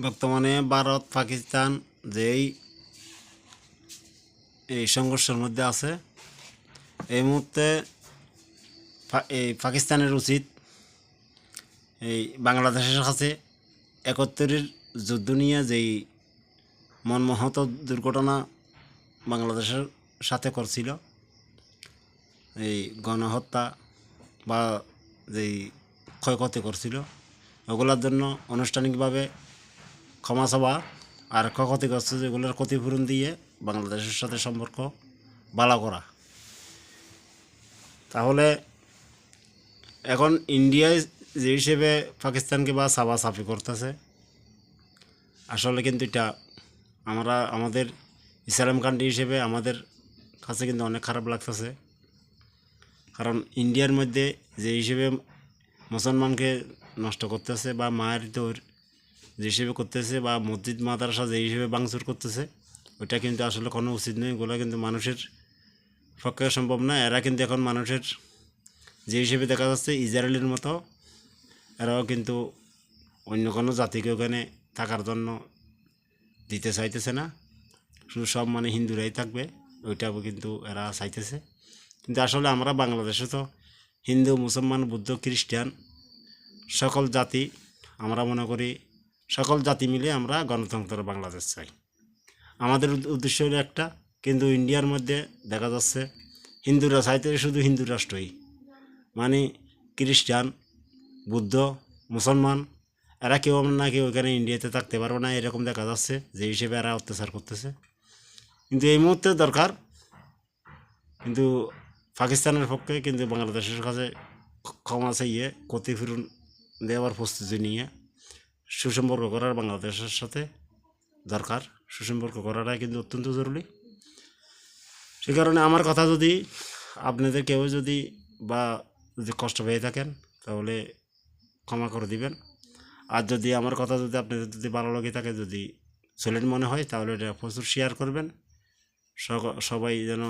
বর্তমানে ভারত পাকিস্তান যেই এই সংঘর্ষের মধ্যে আছে, এই মুহূর্তে এই পাকিস্তানের উচিত এই বাংলাদেশের কাছে ৭১-এর যুদ্ধ নিয়ে যেই মর্মাহত দুর্ঘটনা বাংলাদেশের সাথে করছিল, এই গণহত্যা বা যেই ক্ষয়ক্ষতি করছিল, ওগুলোর জন্য আনুষ্ঠানিকভাবে ক্ষমা চাওয়া আর ক্ষয়ক্ষতিগ্রস্ত যেগুলোর ক্ষতিপূরণ দিয়ে বাংলাদেশের সাথে সম্পর্ক ভালো করা। তাহলে এখন ইন্ডিয়ায় যে হিসেবে পাকিস্তানকে বা চাপাচাপি করতেছে, আসলে কিন্তু এটা আমাদের ইসলাম কান্ট্রি হিসেবে আমাদের কাছে কিন্তু অনেক খারাপ লাগতেছে। কারণ ইন্ডিয়ার মধ্যে যে হিসেবে মুসলমানকে নষ্ট করতেছে বা মায়ের দৌর যে হিসেবে করতেছে বা মসজিদ মাদ্রাসা যে হিসেবে ভাঙচুর করতেছে, ওইটা কিন্তু আসলে কোনো উচিত নয়। এগুলো কিন্তু মানুষের পক্ষে সম্ভব না। এরা কিন্তু এখন মানুষের যে হিসেবে দেখা যাচ্ছে ইসরায়েলের মতো এরাও কিন্তু অন্য কোনো জাতিকে ওখানে থাকার জন্য দিতে চাইতেছে না, শুধু সব হিন্দুরাই থাকবে ওইটাও কিন্তু এরা চাইতেছে। কিন্তু আসলে আমরা বাংলাদেশে তো হিন্দু, মুসলমান, বৌদ্ধ, খ্রিস্টান সকল জাতি, আমরা মনে করি সকল জাতি মিলে আমরা গণতন্ত্র বাংলাদেশ চাই। আমাদের উদ্দেশ্য হলো একটা, কিন্তু ইন্ডিয়ার মধ্যে দেখা যাচ্ছে হিন্দুরা চাইতে শুধু হিন্দু রাষ্ট্রই, খ্রিস্টান, বৌদ্ধ, মুসলমান এরা কেউ নাকি ওইখানে ইন্ডিয়াতে থাকতে পারবে না, এরকম দেখা যাচ্ছে যে হিসেবে এরা অত্যাচার করতেছে। কিন্তু এই মুহূর্তে দরকার কিন্তু পাকিস্তানের পক্ষে কিন্তু বাংলাদেশের কাছে ক্ষমা চাইয়ে ক্ষতিপূরণ দেওয়ার প্রস্তুতি নিয়ে সুসম্পর্ক করার বাংলাদেশের সাথে দরকার। সুসম্পর্ক করাটাই কিন্তু অত্যন্ত জরুরি। সে কারণে আমার কথা যদি আপনাদের কেউ যদি কষ্ট পেয়ে থাকেন তাহলে ক্ষমা করে দিবেন। আর যদি আমার কথা যদি আপনাদের যদি ভালো লাগে থাকে, যদি সলিড মনে হয়, তাহলে এটা প্রচুর শেয়ার করবেন, সবাই যেন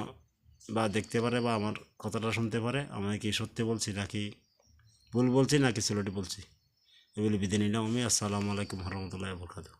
দেখতে পারে বা আমার কথাটা শুনতে পারে, আমি কি সত্যি বলছি নাকি ভুল বলছি নাকি সলিড বলছি। এগুলি বিধি নিলাম আমি। আসসালামু আলাইকুম রহমতুল্লাহি ওয়া বারাকাতুহু।